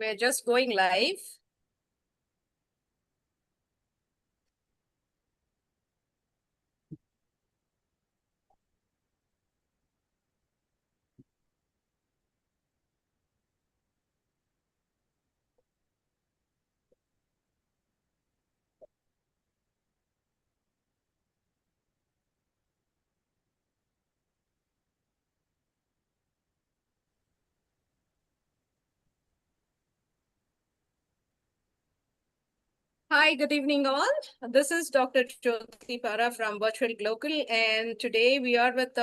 We're just going live. Hi, good evening all. This is Dr. Jyoti Para from Virtual Glocal, and today we are with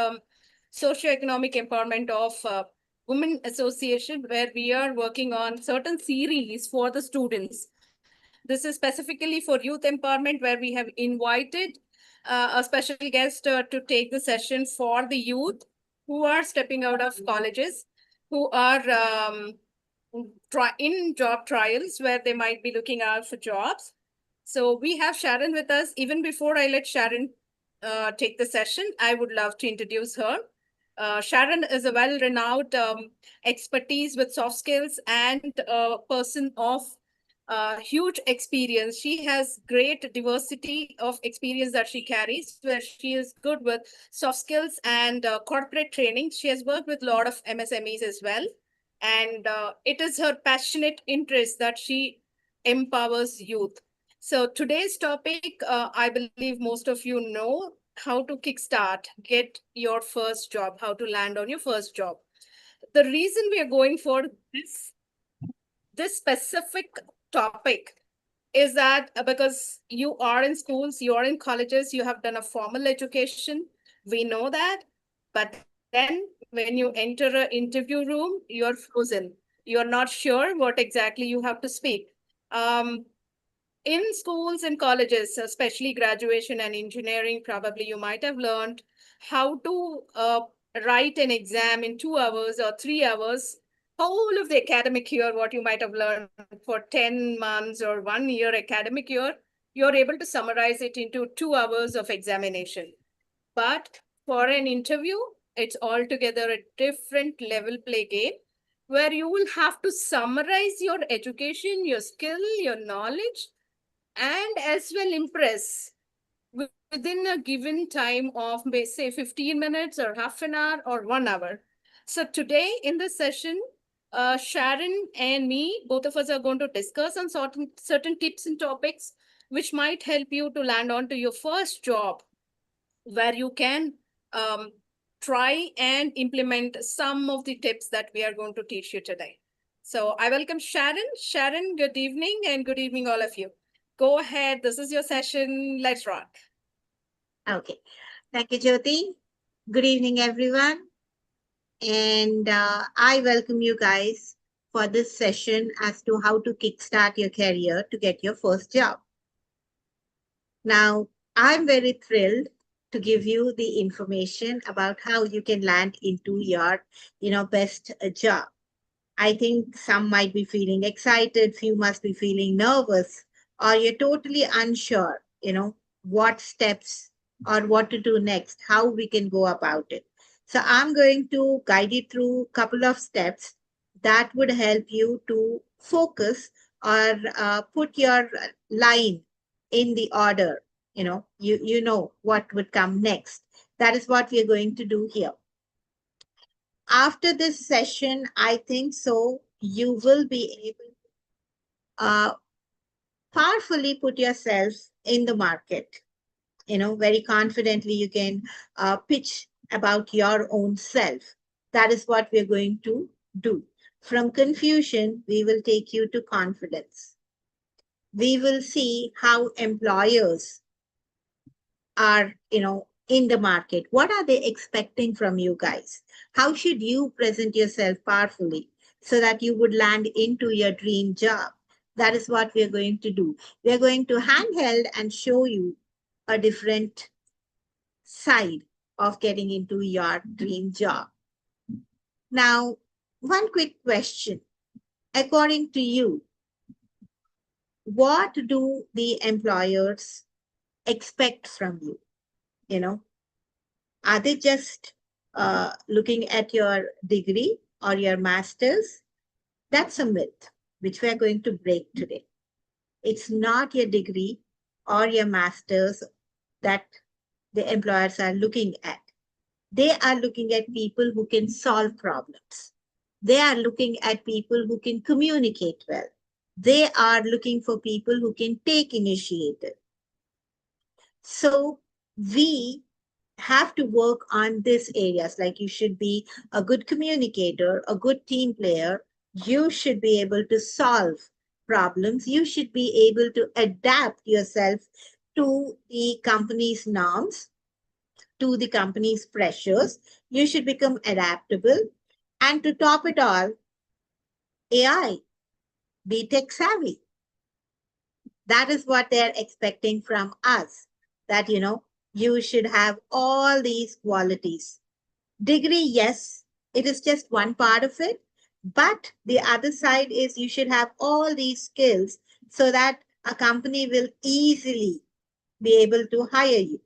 Socioeconomic Empowerment of Women Association, where we are working on certain series for the students. This is specifically for youth empowerment, where we have invited a special guest to take the session for the youth who are stepping out of colleges, who are in job trials where they might be looking out for jobs. So we have Sharon with us. Even before I let Sharon take the session, I would love to introduce her. Sharon is a well-renowned expertise with soft skills and a person of huge experience. She has great diversity of experience that she carries, where she is good with soft skills and corporate training. She has worked with a lot of MSMEs as well. And it is her passionate interest that she empowers youth. So today's topic, I believe most of you know how to kickstart, get your first job, how to land on your first job. The reason we are going for this specific topic is that because you are in schools, you are in colleges, you have done a formal education. We know that. But then when you enter an interview room, you're frozen. You're not sure what exactly you have to speak. In schools and colleges, especially graduation and engineering, probably you might have learned how to write an exam in 2 hours or 3 hours. Whole of the academic year, what you might have learned for 10 months or 1 year academic year, you're able to summarize it into 2 hours of examination. But for an interview, it's altogether a different level play game where you will have to summarize your education, your skill, your knowledge, and as well impress within a given time of, say, 15 minutes or half an hour or 1 hour. So today in this session, Sharon and me, both of us are going to discuss on certain tips and topics which might help you to land on to your first job, where you can try and implement some of the tips that we are going to teach you today. So I welcome Sharon. Sharon, good evening, and good evening, all of you. Go ahead. This is your session. Let's rock. Okay. Thank you, Jyoti. Good evening, everyone. And I welcome you guys for this session as to how to kickstart your career to get your first job. Now, I'm very thrilled to give you the information about how you can land into your, best job. I think some might be feeling excited, few must be feeling nervous, or you're totally unsure, what steps or what to do next, how we can go about it. So I'm going to guide you through a couple of steps that would help you to focus or put your line in the order. You know what would come next. That is what we are going to do here. After this session, I think so you will be able to powerfully put yourself in the market. Very confidently you can pitch about your own self. That is what we're going to do. From confusion, we will take you to confidence. We will see how employers are, in the market. What are they expecting from you guys? How should you present yourself powerfully so that you would land into your dream job? That is what we are going to do. We are going to handheld and show you a different side of getting into your dream job. Now, one quick question. According to you, what do the employers expect from you? Are they just looking at your degree or your master's? That's a myth. which we are going to break today. It's not your degree or your master's that the employers are looking at. They are looking at people who can solve problems. They are looking at people who can communicate well. They are looking for people who can take initiative. So we have to work on these areas. Like, you should be a good communicator, a good team player. You should be able to solve problems. You should be able to adapt yourself to the company's norms, to the company's pressures. You should become adaptable. And to top it all, AI, be tech savvy. That is what they're expecting from us. That, you should have all these qualities. Degree, yes, it is just one part of it. But the other side is you should have all these skills so that a company will easily be able to hire you.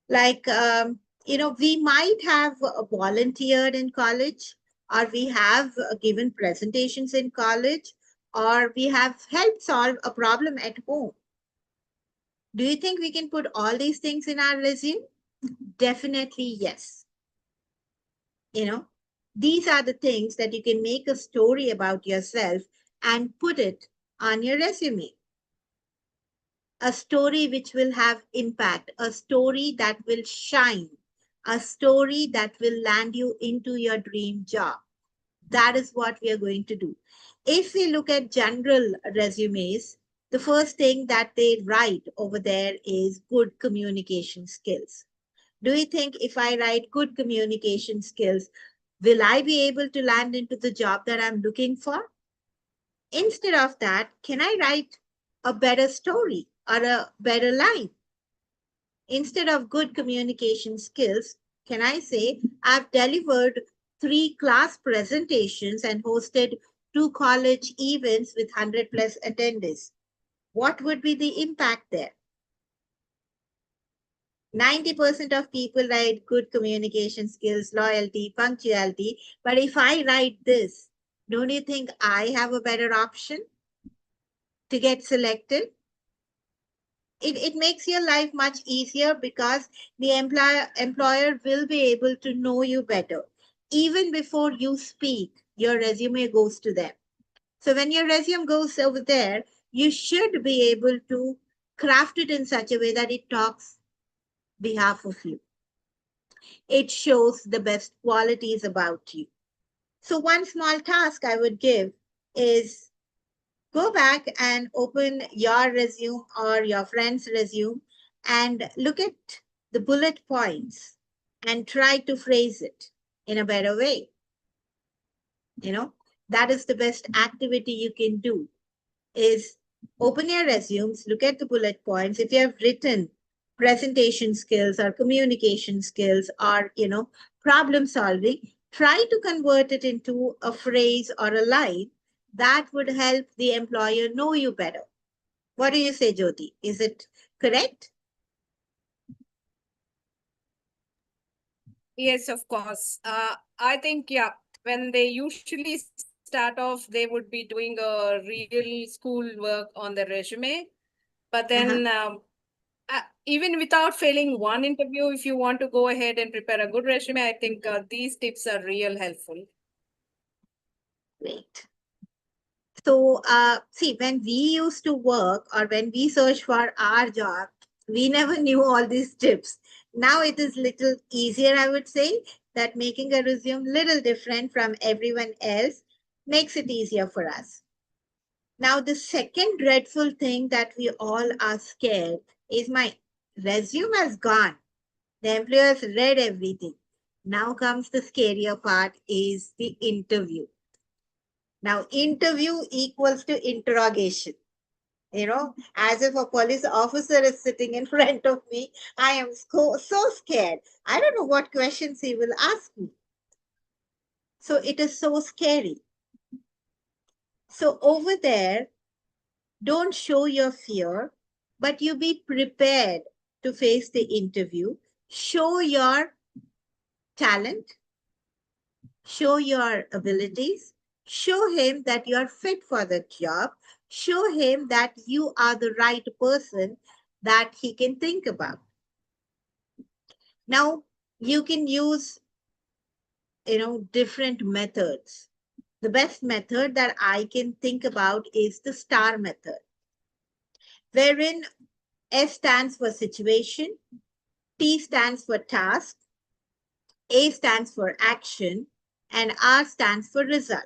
Like, we might have volunteered in college, or we have given presentations in college, or we have helped solve a problem at home. Do you think we can put all these things in our resume? Definitely yes. These are the things that you can make a story about yourself and put it on your resume. A story which will have impact, a story that will shine, a story that will land you into your dream job. That is what we are going to do. If we look at general resumes, the first thing that they write over there is good communication skills. Do you think if I write good communication skills, will I be able to land into the job that I'm looking for? Instead of that, can I write a better story or a better line? Instead of good communication skills, can I say I've delivered 3 class presentations and hosted 2 college events with 100 plus attendees? What would be the impact there? 90% of people write good communication skills, loyalty, punctuality. But if I write this, don't you think I have a better option to get selected? It makes your life much easier because the employer will be able to know you better. Even before you speak, your resume goes to them. So when your resume goes over there, you should be able to craft it in such a way that it talks behalf of you. It shows the best qualities about you. So one small task I would give is go back and open your resume or your friend's resume and look at the bullet points and try to phrase it in a better way. That is the best activity you can do, is open your resumes, look at the bullet points. If you have written presentation skills or communication skills or, problem solving, try to convert it into a phrase or a line that would help the employer know you better. What do you say, Jyoti? Is it correct? Yes, of course. I think, yeah, when they usually start off, they would be doing a real school work on their resume. But then, Uh-huh. even without failing one interview, if you want to go ahead and prepare a good resume, I think these tips are real helpful. Great. So, see, when we used to work or when we search for our job, we never knew all these tips. Now it is little easier, I would say, that making a resume little different from everyone else makes it easier for us. Now, the second dreadful thing that we all are scared is my resume has gone. The employers read everything. Now comes the scarier part is the interview. Now, interview equals to interrogation. As if a police officer is sitting in front of me, I am so scared. I don't know what questions he will ask me. So it is so scary. So over there, don't show your fear, but you be prepared to face the interview. Show your talent, show your abilities, Show him that you are fit for the job. Show him that you are the right person that he can think about. Now, you can use, different methods. The best method that I can think about is the STAR method, wherein S stands for situation, T stands for task, A stands for action, and R stands for result.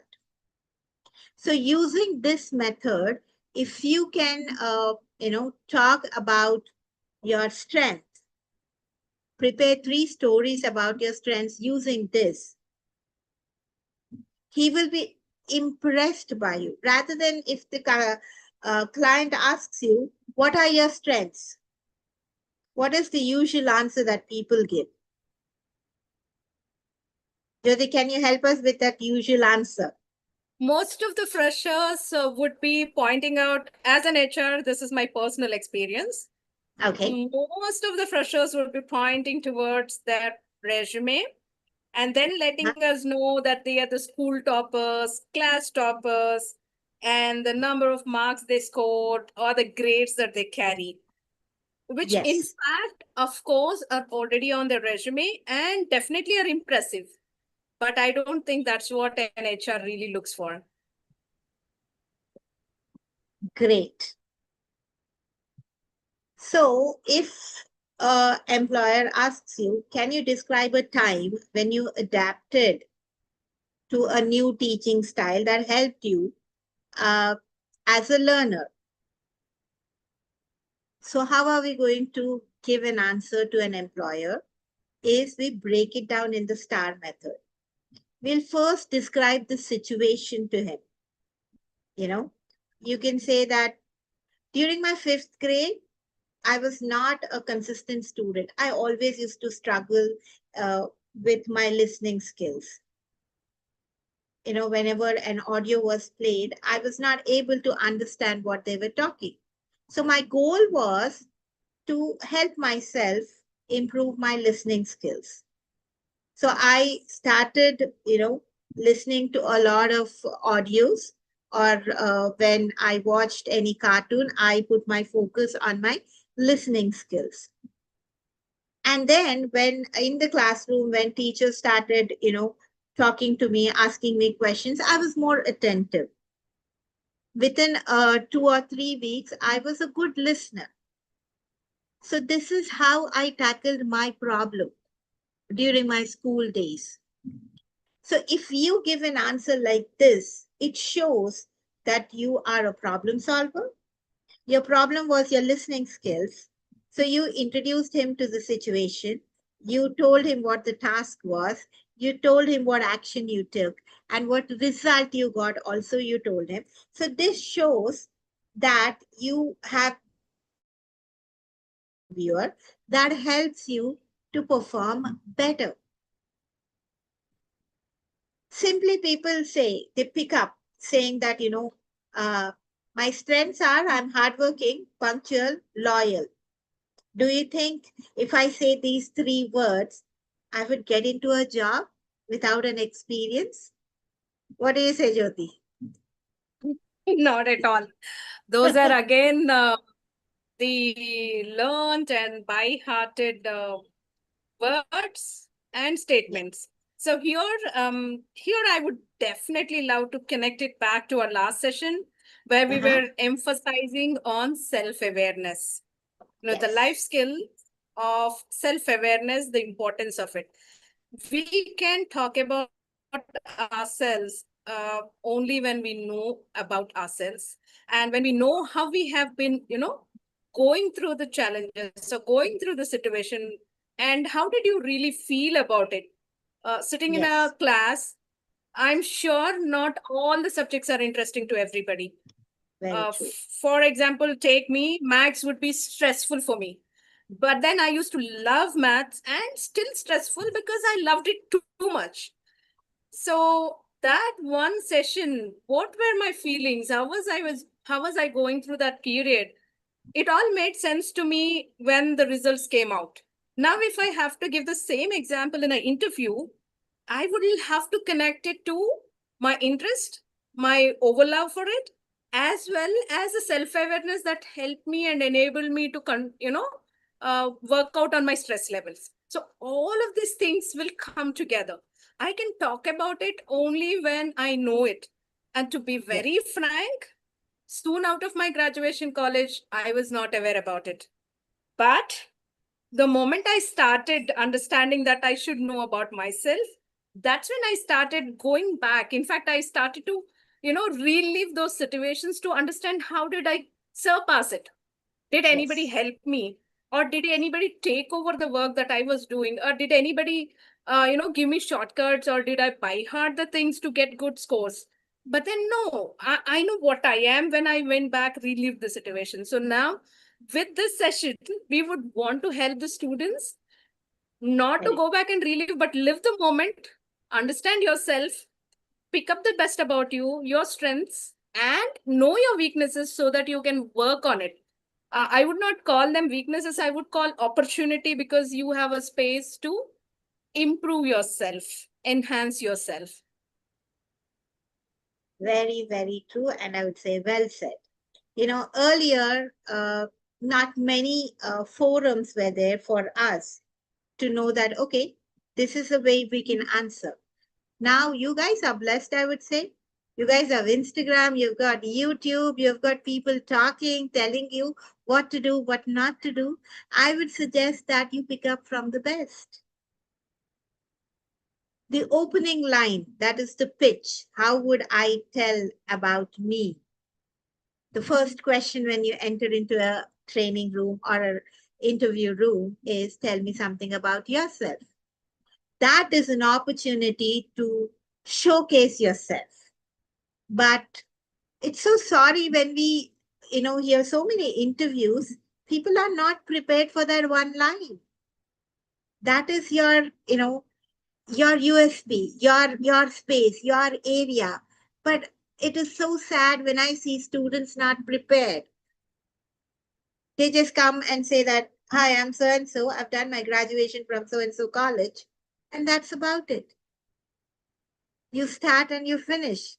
So using this method, if you can, talk about your strength, prepare 3 stories about your strengths using this, he will be impressed by you. Rather than if the client asks you, what are your strengths? What is the usual answer that people give? Jyoti, can you help us with that usual answer? Most of the freshers would be pointing out, as an HR, this is my personal experience. Okay. Most of the freshers would be pointing towards their resume and then letting us know that they are the school toppers, class toppers, and the number of marks they scored or the grades that they carry, which in Yes, fact, of course, are already on their resume and definitely are impressive. But I don't think that's what an HR really looks for. great. So if a employer asks you, can you describe a time when you adapted to a new teaching style that helped you uh, as a learner? So how are we going to give an answer to an employer? Is we break it down in the STAR method. We'll first describe the situation to him. You can say that during my 5th grade, I was not a consistent student. I always used to struggle with my listening skills. Whenever an audio was played, I was not able to understand what they were talking. So my goal was to help myself improve my listening skills. So I started, listening to a lot of audios, or when I watched any cartoon, I put my focus on my listening skills. And then when in the classroom, when teachers started, talking to me, asking me questions, I was more attentive. Within 2 or 3 weeks, I was a good listener. So this is how I tackled my problem during my school days. So if you give an answer like this, it shows that you are a problem solver. Your problem was your listening skills. So you introduced him to the situation. You told him what the task was. You told him what action you took and what result you got. Also, you told him. So this shows that you have viewer that helps you to perform better. Simply people say, they pick up saying that, my strengths are I'm hardworking, punctual, loyal. Do you think if I say these 3 words, I would get into a job without an experience? What do you say, Jyoti? Not at all. Those are again the learned and by-hearted words and Yeah. statements. So here I would definitely love to connect it back to our last session where we Uh-huh. were emphasizing on self-awareness. The life Yes. skill of self-awareness, the importance of it. We can talk about ourselves only when we know about ourselves and when we know how we have been, going through the challenges or going through the situation and how did you really feel about it. Sitting in a Yes. class, I'm sure not all the subjects are interesting to everybody. Very true. For example, take me, maths would be stressful for me. But then I used to love maths and still stressful because I loved it too much. So that one session, what were my feelings? How was I going through that period? It all made sense to me when the results came out. Now, if I have to give the same example in an interview, I would have to connect it to my interest my overlove for it, as well as a self-awareness that helped me and enabled me to work out on my stress levels. So all of these things will come together. I can talk about it only when I know it. And to be Yes. very frank, soon out of my graduation college, I was not aware about it. But the moment I started understanding that I should know about myself, that's when I started going back. In fact, I started to, relive those situations to understand how did I surpass it. Did anybody Yes. help me? Or did anybody take over the work that I was doing? Or did anybody, give me shortcuts? Or did I buy hard the things to get good scores? But then, no, I know what I am when I went back, relived the situation. So now, with this session, we would want to help the students not to Very, go back and relive, but live the moment, understand yourself, pick up the best about you, your strengths, and know your weaknesses so that you can work on it. I would not call them weaknesses, I would call opportunity, because you have a space to improve yourself, enhance yourself. very, very true. And I would say well said. Earlier, not many forums were there for us to know that, okay, this is a way we can answer. Now, you guys are blessed, I would say. You guys have Instagram, you've got YouTube, you've got people talking, telling you what to do, what not to do. I would suggest that you pick up from the best. The opening line, that is the pitch. How would I tell about me? The first question when you enter into a training room or an interview room is tell me something about yourself. That is an opportunity to showcase yourself. But it's so sorry when we, hear so many interviews, people are not prepared for that one line. That is your USB, your space, your area. But it is so sad when I see students not prepared. They just come and say that, hi, I'm so and so. I've done my graduation from so and so college. And that's about it. You start and you finish.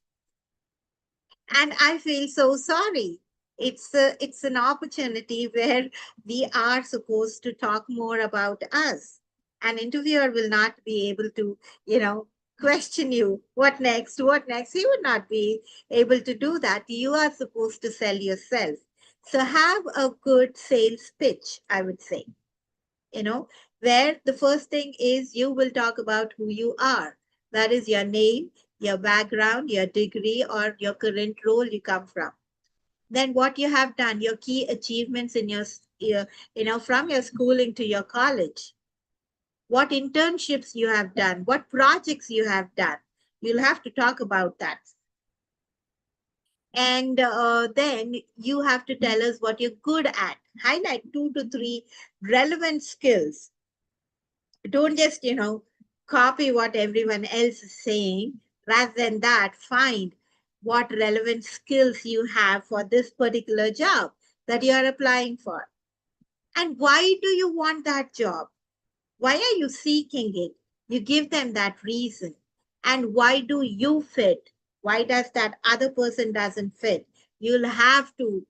And I feel so sorry. It's an opportunity where we are supposed to talk more about us. An interviewer will not be able to, question you. What next? What next? He would not be able to do that. You are supposed to sell yourself. So have a good sales pitch, I would say, you know, where the first thing is you will talk about who you are. That is your name, your background, your degree, or your current role you come from. Then what you have done, your key achievements in from your schooling to your college, what internships you have done, what projects you have done. You'll have to talk about that. And then you have to tell us what you're good at. Highlight 2 to 3 relevant skills. Don't just, copy what everyone else is saying. Rather than that, find what relevant skills you have for this particular job that you are applying for. And why do you want that job? Why are you seeking it? You give them that reason. And why do you fit? Why does that other person doesn't fit? You'll have to,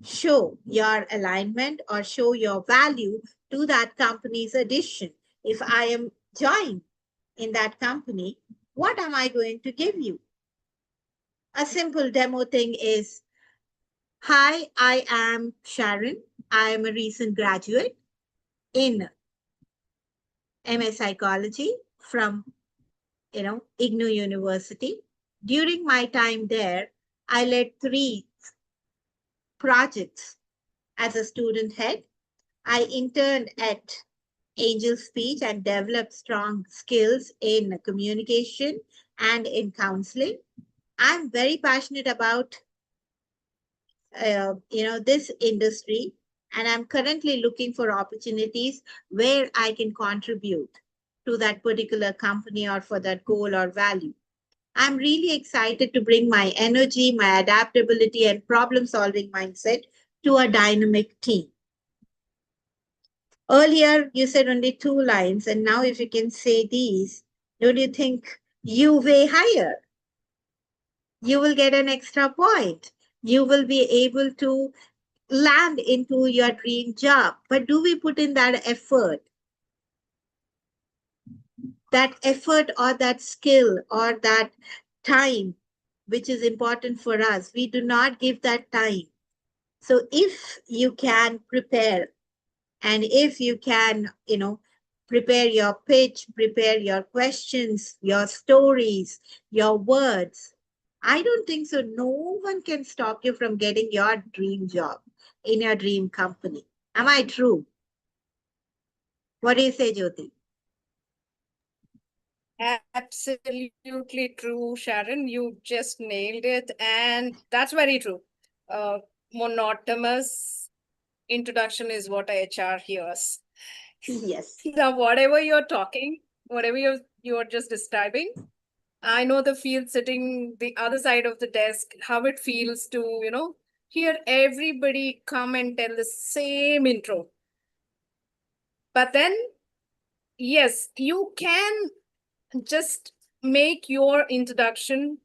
show your alignment or show your value to that company's addition. If I am joined in that company, what am I going to give you? A simple demo thing is, hi, I am Sharon. I am a recent graduate in MS Psychology from, IGNU University. During my time there, I led 3 projects as a student head. I interned at Angel Speech and developed strong skills in communication and in counseling. I'm very passionate about this industry, and I'm currently looking for opportunities where I can contribute to that particular company or for that goal or value. I'm really excited to bring my energy, my adaptability, and problem solving mindset to a dynamic team. Earlier, you said only 2 lines, and now if you can say these, don't you think you weigh higher? you will get an extra point. You will be able to land into your dream job. But do we put in that effort? That effort or that skill or that time, which is important for us, we do not give that time. So if you can prepare, and if you can, prepare your pitch, prepare your questions, your stories, your words, I don't think so. No one can stop you from getting your dream job in your dream company. Am I true? What do you say, Jyoti? Absolutely true, Sharon. You just nailed it. And that's very true. Uh, Monotonous introduction is what HR hears. Yes. Now, whatever you're talking, whatever you're just describing, I know the feel sitting the other side of the desk, how it feels to, hear everybody come and tell the same intro. But then, yes, you can just make your introduction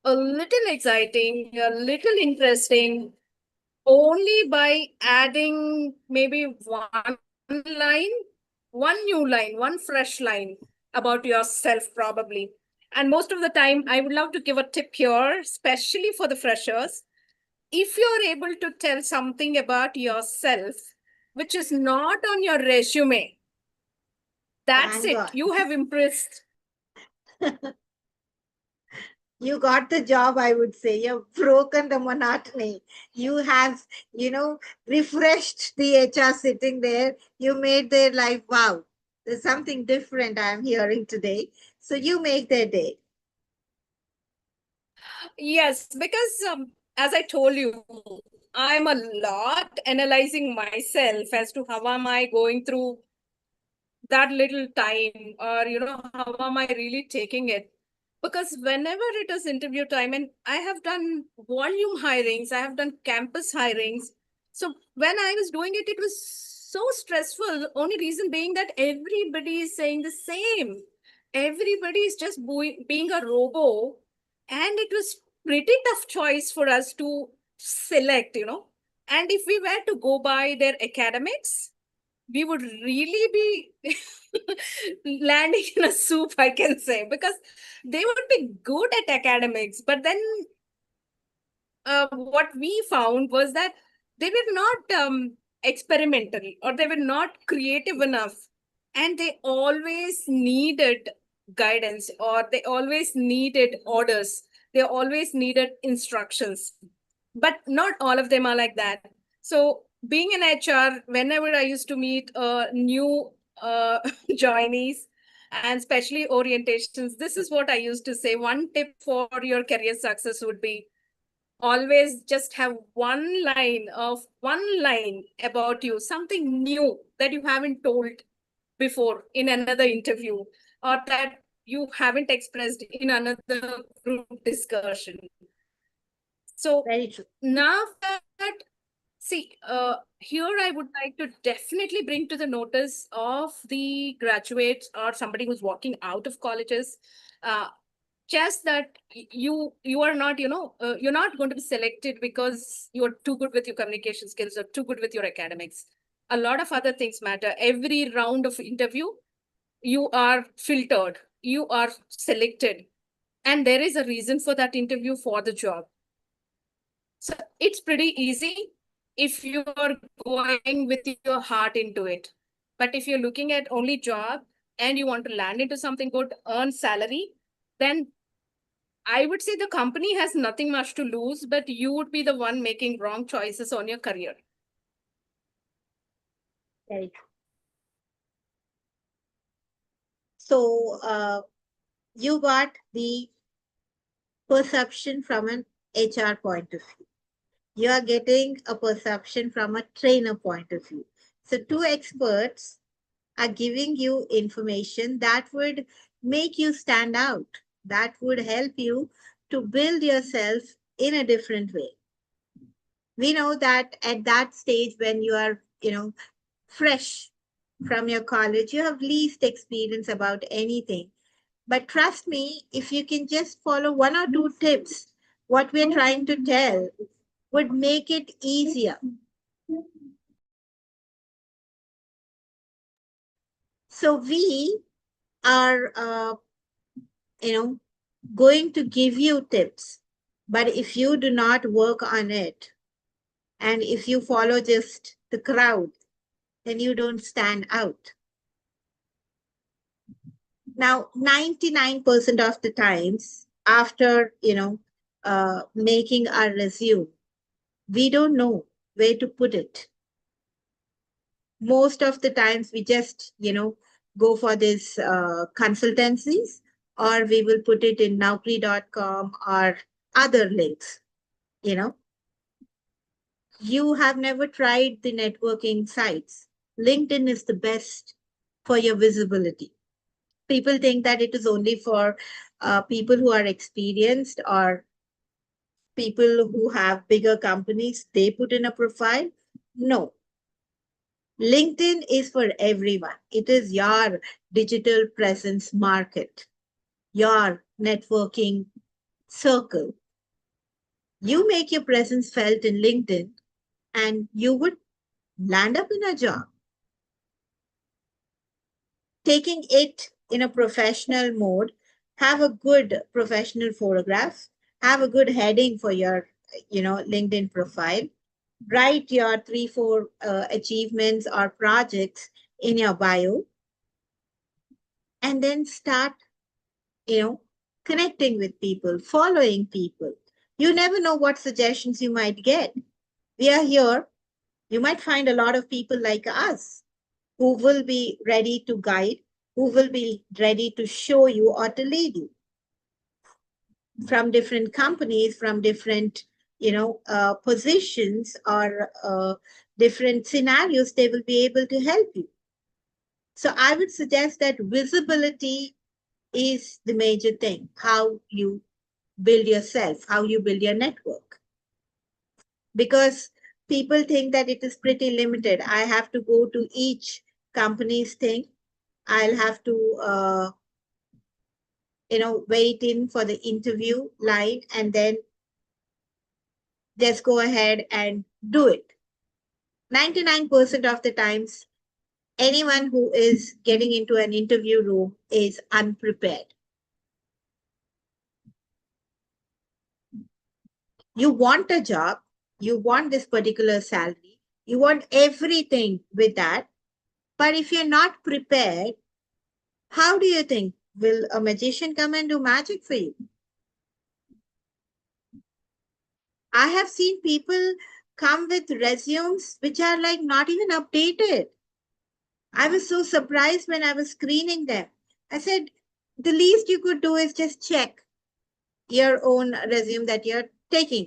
a little exciting, a little interesting, only by adding maybe line, one new line, one fresh line about yourself, probably. And most of the time, I would love to give a tip here, especially for the freshers. If you're able to tell something about yourself, which is not on your resume, that's Thank it. God. You have impressed. You got the job, I would say. You've broken the monotony. You have, refreshed the HR sitting there. You made their life, wow, there's something different I'm hearing today. So you make their day. Yes, because as I told you, I'm a lot analyzing myself as to how am I going through that little time, or how am I really taking it. Because whenever it is interview time, and I have done volume hirings, I have done campus hirings, so when I was doing it, it was so stressful. Only reason being that everybody is saying the same, everybody is just being a robo, and it was pretty tough choice for us to select. And if we were to go by their academics, we would really be landing in a soup, I can say, because they would be good at academics. But then what we found was that they were not experimental, or they were not creative enough. And they always needed guidance, or they always needed orders. They always needed instructions. But not all of them are like that. So being in HR, whenever I used to meet new joinees, and especially orientations, this is what I used to say. One tip for your career success would be always just have one line about you, something new that you haven't told before in another interview, or that you haven't expressed in another group discussion. So Very true. now that, see, here I would like to definitely bring to the notice of the graduates or somebody who's walking out of colleges, uh, just that you are not, you're not going to be selected because you're too good with your communication skills or too good with your academics. A lot of other things matter. Every round of interview, you are filtered, you are selected, and there is a reason for that interview for the job. So it's pretty easy if you are going with your heart into it. But if you're looking at only job and you want to land into something good, earn salary, then I would say the company has nothing much to lose, but you would be the one making wrong choices on your career. Very true. So you got the perception from an HR point of view. You are getting a perception from a trainer point of view. So two experts are giving you information that would make you stand out, that would help you to build yourself in a different way. We know that at that stage when you are, fresh from your college, you have least experience about anything. But trust me, if you can just follow one or two tips what we're trying to tell would make it easier. So we are, going to give you tips, but if you do not work on it, and if you follow just the crowd, then you don't stand out. Now, 99% of the times after, making our resume, we don't know where to put it. Most of the times we just, go for these consultancies, or we will put it in naukri.com or other links, You have never tried the networking sites. LinkedIn is the best for your visibility. People think that it is only for people who are experienced or people who have bigger companies, they put in a profile. No, LinkedIn is for everyone. It is your digital presence market, your networking circle. You make your presence felt in LinkedIn and you would land up in a job. Taking it in a professional mode, have a good professional photograph, have a good heading for your, LinkedIn profile, write your 3, 4 achievements or projects in your bio, and then start, connecting with people, following people. You never know what suggestions you might get. We are here. You might find a lot of people like us who will be ready to guide, who will be ready to show you or to lead you from different companies, from different, positions or different scenarios. They will be able to help you. So I would suggest that visibility is the major thing, how you build yourself, how you build your network. Because people think that it is pretty limited. I have to go to each company's thing. I'll have to, wait in for the interview line and then just go ahead and do it. 99% of the times, anyone who is getting into an interview room is unprepared. You want a job, you want this particular salary, you want everything with that. But if you're not prepared, how do you think? Will a magician come and do magic for you? I have seen people come with resumes which are like not even updated. I was so surprised when I was screening them. I said, the least you could do is just check your own resume that you're taking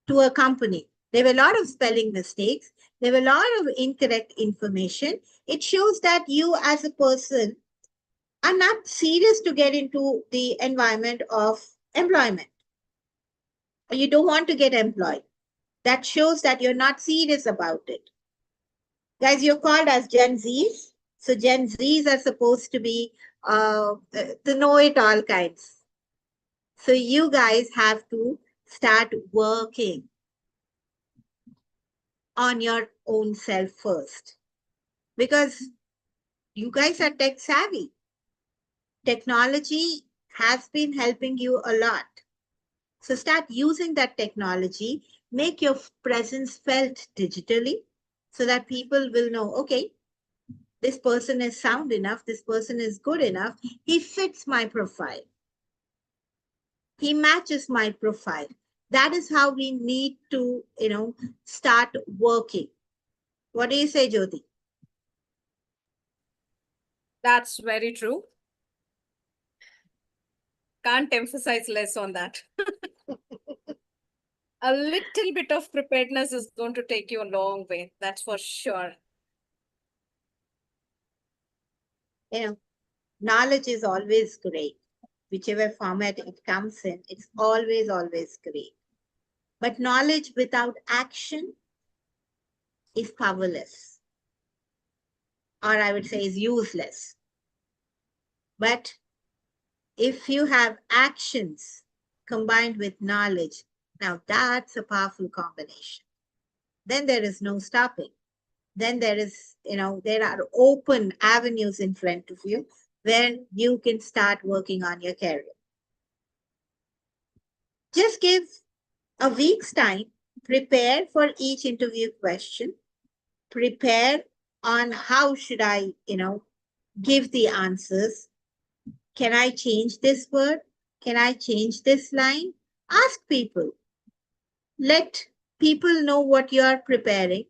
to a company. There were a lot of spelling mistakes. There were a lot of incorrect information. It shows that you as a person are not serious to get into the environment of employment. Or you don't want to get employed. That shows that you're not serious about it. Guys, you're called as Gen Zs. So Gen Zs are supposed to be the know-it-all kinds. So you guys have to start working on your own self first. Because you guys are tech savvy. Technology has been helping you a lot. So start using that technology, make your presence felt digitally so that people will know, okay, this person is sound enough, this person is good enough, he fits my profile, he matches my profile. That is how we need to, start working. What do you say, Jyoti? That's very true. Can't emphasize less on that. A little bit of preparedness is going to take you a long way. That's for sure. Knowledge is always great. Whichever format it comes in, it's always, always great. But knowledge without action is powerless, or I would say is useless. But if you have actions combined with knowledge, Now that's a powerful combination. Then there is no stopping. Then there is, there are open avenues in front of you where you can start working on your career. Just give a week's time, prepare for each interview question, prepare on how should I, give the answers. Can I change this word? Can I change this line? Ask people. Let people know what you are preparing.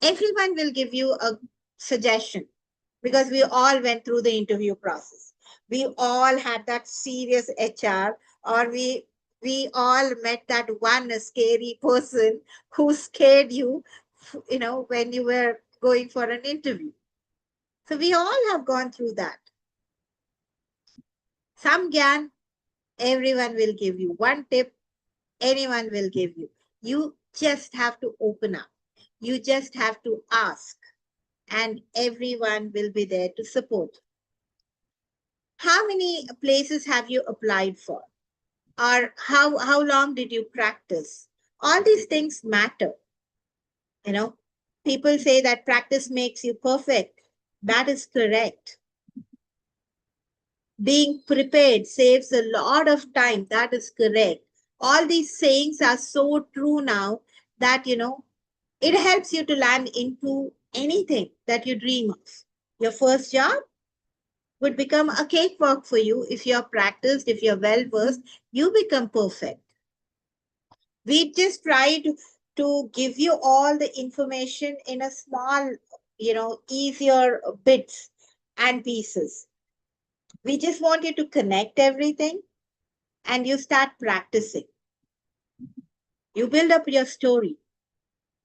Everyone will give you a suggestion because we all went through the interview process. We all had that serious HR, or we all met that one scary person who scared you, when you were going for an interview. So we all have gone through that. Some gyan, everyone will give you. One tip, anyone will give you. You just have to open up. You just have to ask, and everyone will be there to support. How many places have you applied for? Or how long did you practice? All these things matter. People say that practice makes you perfect. That is correct. Being prepared saves a lot of time. That is correct. All these sayings are so true now that, it helps you to land into anything that you dream of. Your first job would become a cakewalk for you if you're practiced, if you're well versed, you become perfect. We just tried to give you all the information in a small, easier bits and pieces. We just want you to connect everything and you start practicing. You build up your story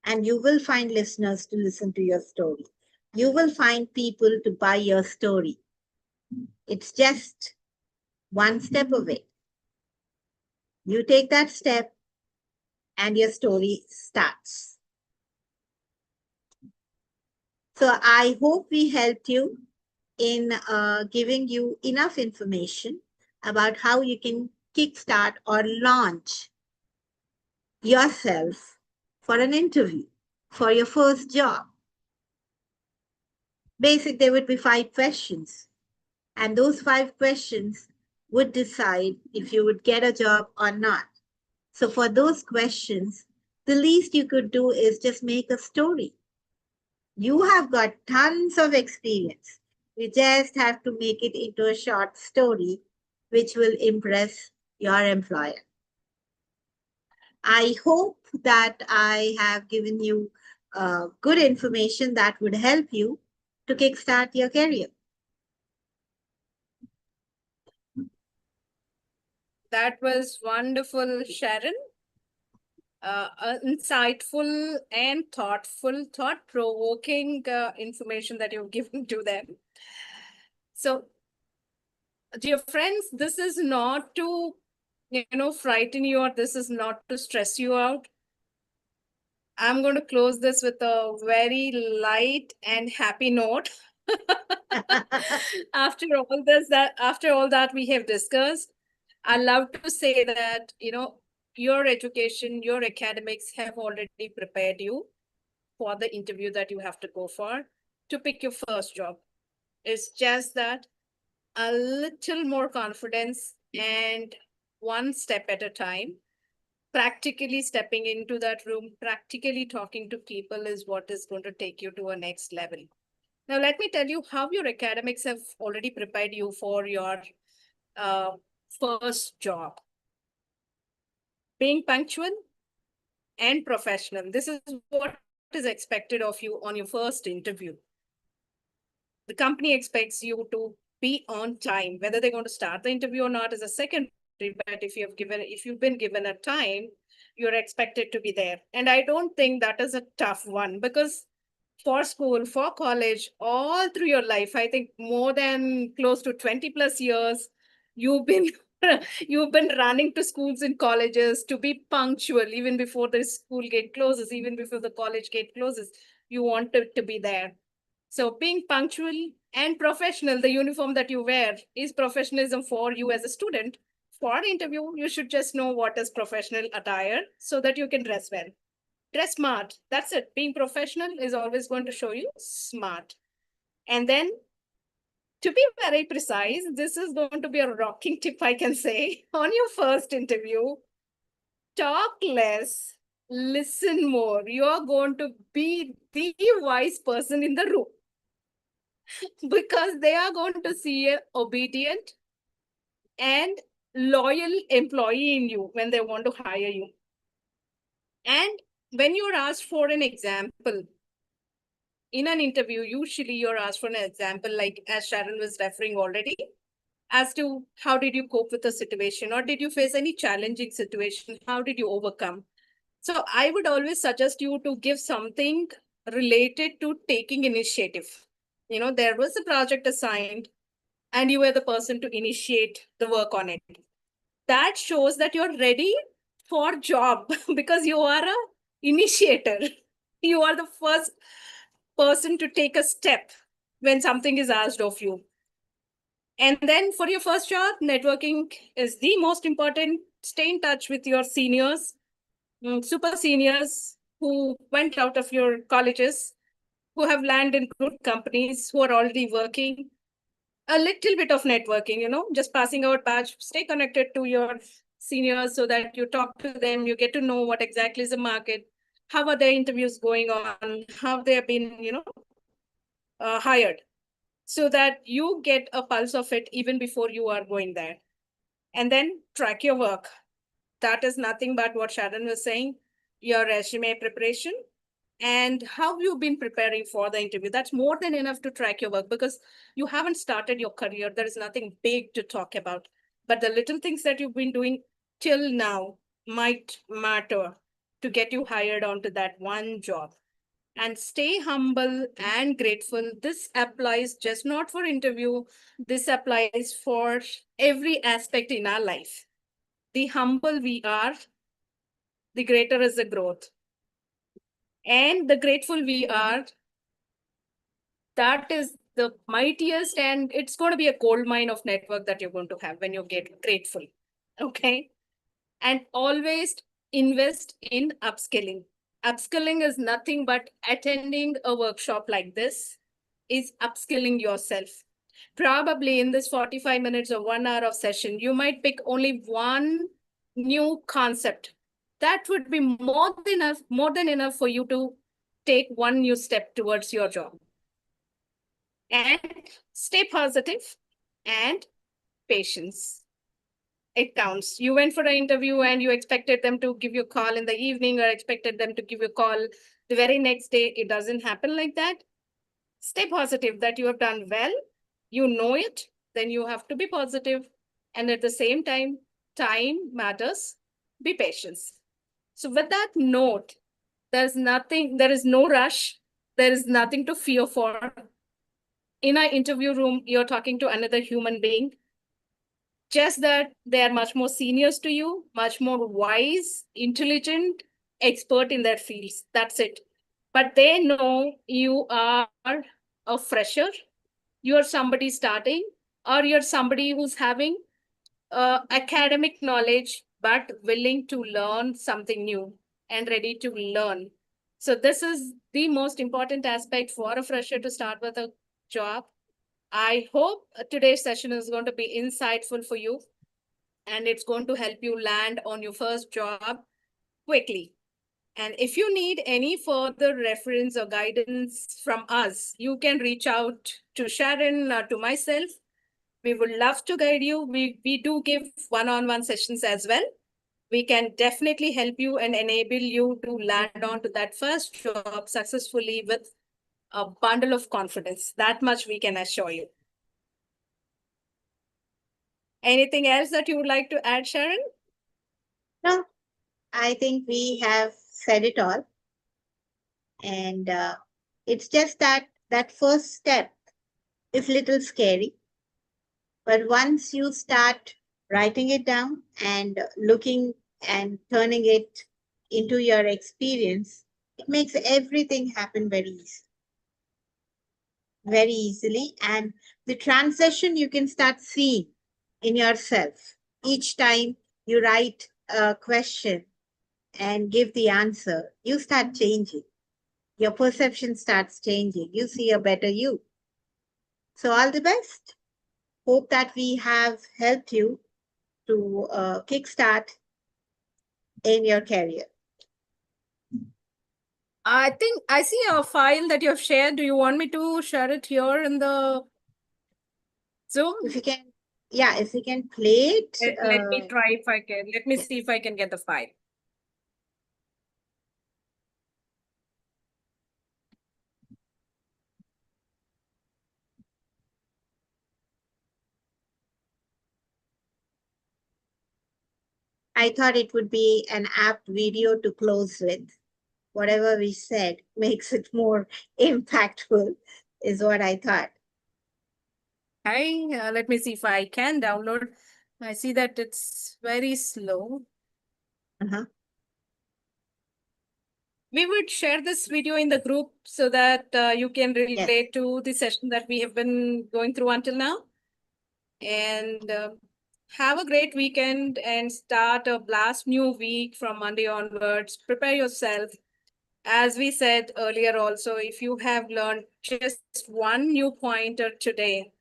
and you will find listeners to listen to your story. You will find people to buy your story. It's just one step away. You take that step and your story starts. So I hope we helped you in giving you enough information about how you can kickstart or launch yourself for an interview, for your first job. Basic, there would be 5 questions. And those 5 questions would decide if you would get a job or not. So for those questions, the least you could do is just make a story. You have got tons of experience. You just have to make it into a short story which will impress your employer. I hope that I have given you good information that would help you to kickstart your career. That was wonderful, Sharon. Insightful and thoughtful, thought-provoking information that you've given to them. So, dear friends, this is not to, frighten you, or this is not to stress you out. I'm going to close this with a very light and happy note. After all that we have discussed, I love to say that, your education, your academics have already prepared you for the interview that you have to go for to pick your first job. It's just that a little more confidence and one step at a time, practically stepping into that room, practically talking to people is what is going to take you to a next level. Now, let me tell you how your academics have already prepared you for your uh, first job. Being punctual and professional. This is what is expected of you on your first interview. The company expects you to be on time. Whether they're going to start the interview or not is a secondary, but if you've been given a time, you're expected to be there. And I don't think that is a tough one, because for school, for college, all through your life, I think more than close to 20 plus years, you've been you've been running to schools and colleges to be punctual even before the school gate closes, even before the college gate closes. You wanted to be there. So being punctual and professional, the uniform that you wear is professionalism for you as a student. For an interview, you should just know what is professional attire so that you can dress well. Dress smart. That's it. Being professional is always going to show you smart. And then, to be very precise, this is going to be a rocking tip, I can say. On your first interview, talk less, listen more. You're going to be the wise person in the room because they are going to see a obedient and loyal employee in you when they want to hire you. And when you're asked for an example in an interview, usually you're asked for an example, like as Sharon was referring already, as to how did you cope with the situation, or did you face any challenging situation? How did you overcome? So I would always suggest you to give something related to taking initiative. There was a project assigned and you were the person to initiate the work on it. That shows that you're ready for job because you are a initiator. You are the first person to take a step when something is asked of you. And then for your first job, networking is the most important. Stay in touch with your seniors, super seniors who went out of your colleges, who have landed in good companies, who are already working. A little bit of networking, just passing out badge. Stay connected to your seniors so that you talk to them, you get to know what exactly is the market, how are their interviews going on, how they have been, hired, so that you get a pulse of it even before you are going there. And then track your work. That is nothing but what Sharon was saying, your resume preparation and how you've been preparing for the interview. That's more than enough to track your work because you haven't started your career. There is nothing big to talk about. But the little things that you've been doing till now might matter to get you hired onto that one job. And stay humble and grateful. This applies just not for interview, this applies for every aspect in our life. The humble we are, the greater is the growth. And the grateful we are, that is the mightiest, and it's going to be a gold mine of network that you're going to have when you get grateful. Okay. And always invest in upskilling. Upskilling is nothing but attending a workshop like this is upskilling yourself. Probably in this 45 minutes or 1 hour of session, you might pick only one new concept. That would be more than enough for you to take one new step towards your job. And stay positive and patience. It counts. You went for an interview and you expected them to give you a call in the evening or expected them to give you a call the very next day. It doesn't happen like that. Stay positive that you have done well. You know it. Then you have to be positive. And at the same time, time matters. Be patient. So with that note, there is no rush. There is nothing to fear for. In an interview room, you're talking to another human being. Just that they are much more seniors to you, much more wise, intelligent, expert in their fields. That's it. But they know you are a fresher, you're somebody starting, or you're somebody who's having academic knowledge, but willing to learn something new and ready to learn. So this is the most important aspect for a fresher to start with a job. I hope today's session is going to be insightful for you and it's going to help you land on your first job quickly. And if you need any further reference or guidance from us, you can reach out to Sharon or to myself. We would love to guide you. We do give one-on-one sessions as well. We can definitely help you and enable you to land on to that first job successfully with a bundle of confidence. That much we can assure you. Anything else that you would like to add, Sharon? No, I think we have said it all. And it's just that that first step is little scary. But once you start writing it down and looking and turning it into your experience, it makes everything happen very easily. And the transition you can start seeing in yourself. each time you write a question and give the answer, you start changing. Your perception starts changing. You see a better you. So, all the best. Hope that we have helped you to kickstart in your career. I think I see a file that you have shared. Do you want me to share it here in the Zoom? If you can, yeah, if you can play it. Let me try if I can. Let me see if I can get the file. I thought it would be an apt video to close with. Whatever we said makes it more impactful, is what I thought. Hi, let me see if I can download. I see that it's very slow. Uh-huh. We would share this video in the group so that you can relate Yes. to the session that we have been going through until now. And have a great weekend and start a blast new week from Monday onwards. Prepare yourself. As we said earlier, also, if you have learned just one new pointer today,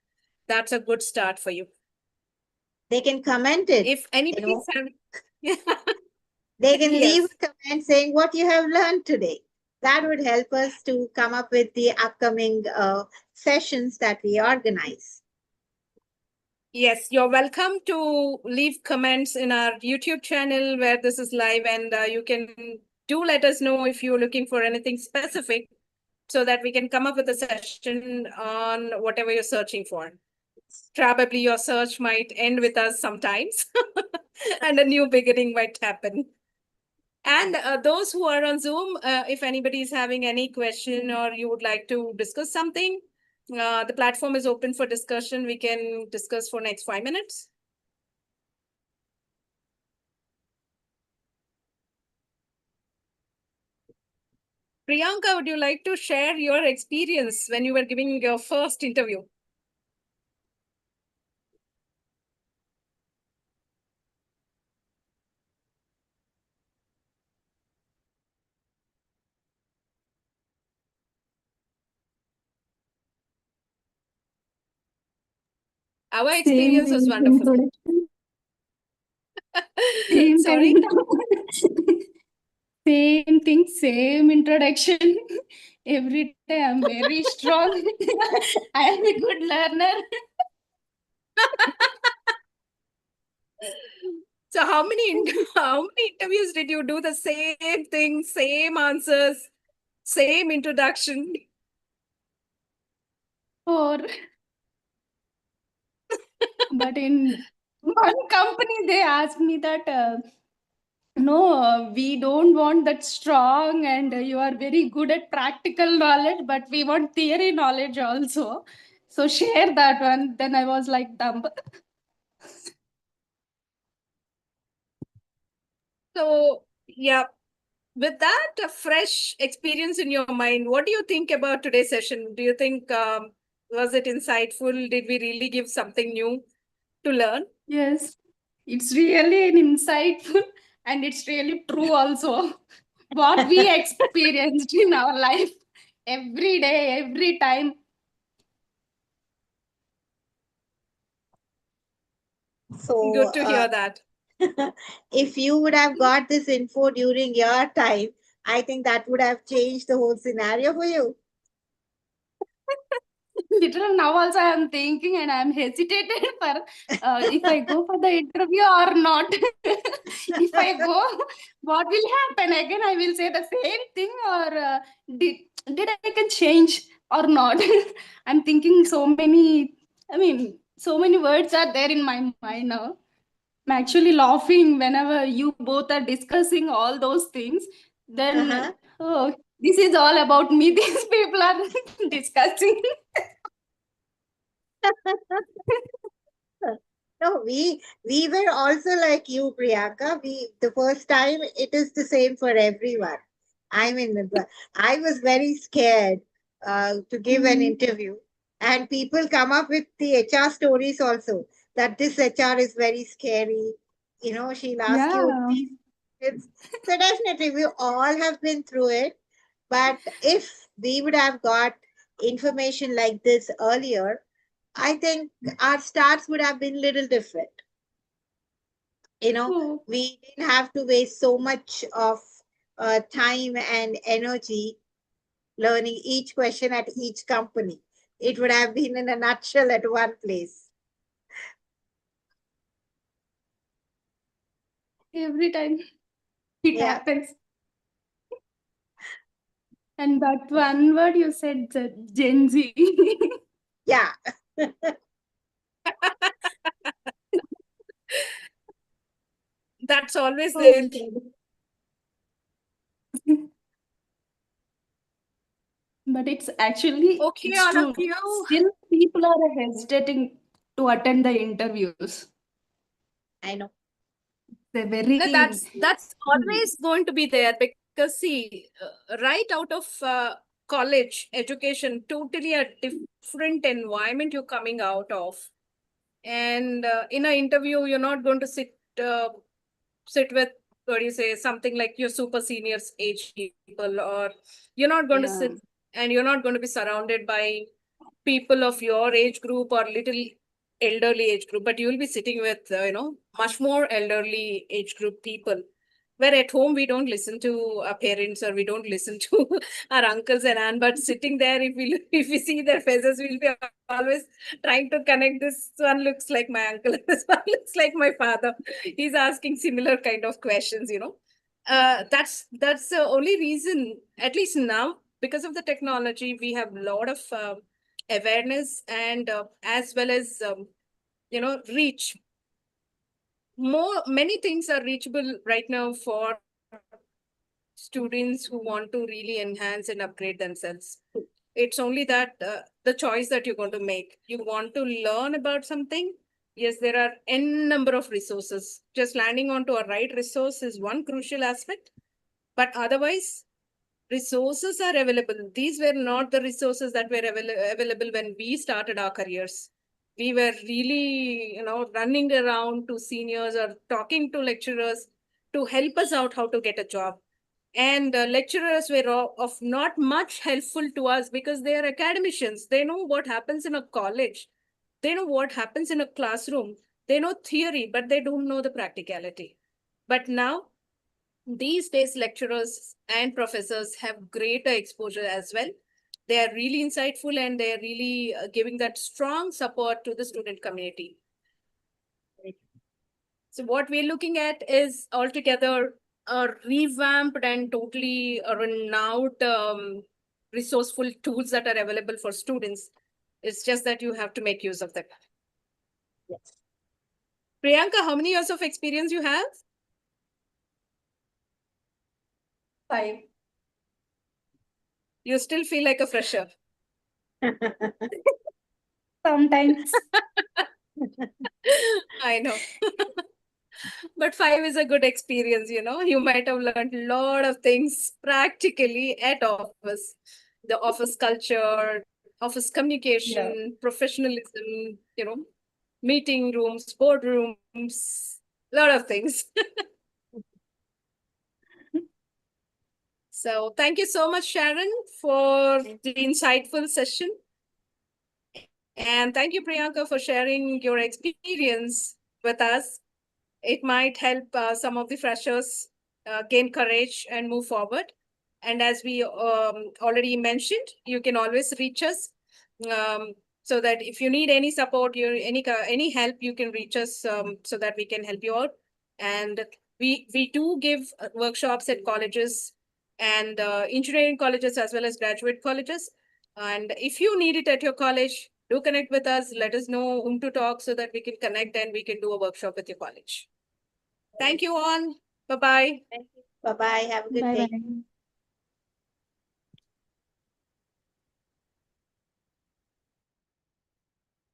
that's a good start for you. They can comment it. If anybody's having, They can leave yes, a comment saying what you have learned today. That would help us to come up with the upcoming sessions that we organize. yes, you're welcome to leave comments in our YouTube channel where this is live, and you can do let us know if you're looking for anything specific so that we can come up with a session on whatever you're searching for. Probably your search might end with us sometimes and a new beginning might happen. And those who are on Zoom, if anybody is having any question or you would like to discuss something, the platform is open for discussion. We can discuss for next 5 minutes. Priyanka, would you like to share your experience when you were giving your first interview? Our Same experience was thing, wonderful. introduction. Same time. Sorry? Same thing, same introduction. Every day I'm very strong. I am a good learner. So how many interviews did you do the same thing, same answers, same introduction? Or but in one company they asked me that no, we don't want that strong and you are very good at practical knowledge, but we want theory knowledge also. So share that one. Then I was like dumb. So yeah, with that fresh experience in your mind, what do you think about today's session? Do you think was it insightful? Did we really give something new to learn? Yes, it's really an insightful and it's really true also. What we experienced in our life every day, every time. So, Good to hear that. if you would have got this info during your time, I think that would have changed the whole scenario for you. Literally now also I am thinking and I am hesitated for if I go for the interview or not. If I go, what will happen? Again, I will say the same thing or did, did I can change or not? I'm thinking so many, I mean, so many words are there in my mind now. I'm actually laughing whenever you both are discussing all those things. Then, Uh-huh. oh, this is all about me. These people are discussing. No, we were also like you, Priyanka. We the first time it is the same for everyone. I mean, I was very scared to give an Mm, interview, and people come up with the HR stories also. that this HR is very scary. She'll ask you Yeah. these questions. So definitely, we all have been through it. But if we would have got information like this earlier, I think our starts would have been little different. True. We didn't have to waste so much of time and energy learning each question at each company. It would have been in a nutshell at one place. Every time it Yeah. happens. And that one word you said, Gen Z. Yeah. That's always Oh my there. God. But Okay, it's all of true. you. Still, people are hesitating to attend the interviews. I know. They're No, very, that's always going to be there because see, right out of college education, totally a different environment you're coming out of, and in an interview, you're not going to sit with, what do you say, something like your super seniors age people, or you're not going to yeah. sit and you're not going to be surrounded by people of your age group or little elderly age group, but you will be sitting with much more elderly age group people, where at home we don't listen to our parents or we don't listen to our uncles and aunt, but sitting there, if we see their faces, we'll be always trying to connect. This one looks like my uncle, this one looks like my father, he's asking similar kind of questions. That's the only reason, at least now, because of the technology, we have a lot of awareness, and as well as reach. Many things are reachable right now for students who want to really enhance and upgrade themselves. It's only that the choice that you're going to make. You want to learn about something. Yes, there are n number of resources. Just landing onto a right resource is one crucial aspect, but otherwise resources are available. These were not the resources that were available when we started our careers. We were really, running around to seniors or talking to lecturers to help us out how to get a job. And lecturers were of not much helpful to us because they are academicians. They know what happens in a college. They know what happens in a classroom. They know theory, but they don't know the practicality. But now, these days, lecturers and professors have greater exposure as well. They are really insightful, and they are really giving that strong support to the student community. So what we're looking at is altogether a revamped and totally renowned resourceful tools that are available for students. It's just that you have to make use of them. Yes. Priyanka, how many years of experience you have? 5. You still feel like a fresher. Sometimes. I know. But 5 is a good experience. You might have learned a lot of things practically at office. The office culture, office Yeah. communication, professionalism, meeting rooms, boardrooms, a lot of things. So thank you so much, Sharon, for the insightful session. And thank you, Priyanka, for sharing your experience with us. It might help some of the freshers gain courage and move forward. And as we already mentioned, you can always reach us, um, so that if you need any support, any help, you can reach us, so that we can help you out. And we do give workshops at colleges and engineering colleges as well as graduate colleges. And if you need it at your college, do connect with us. Let us know whom to talk so that we can connect and we can do a workshop with your college. Thank you all. Bye-bye. Thank you. Bye bye. Have a good Bye day. bye.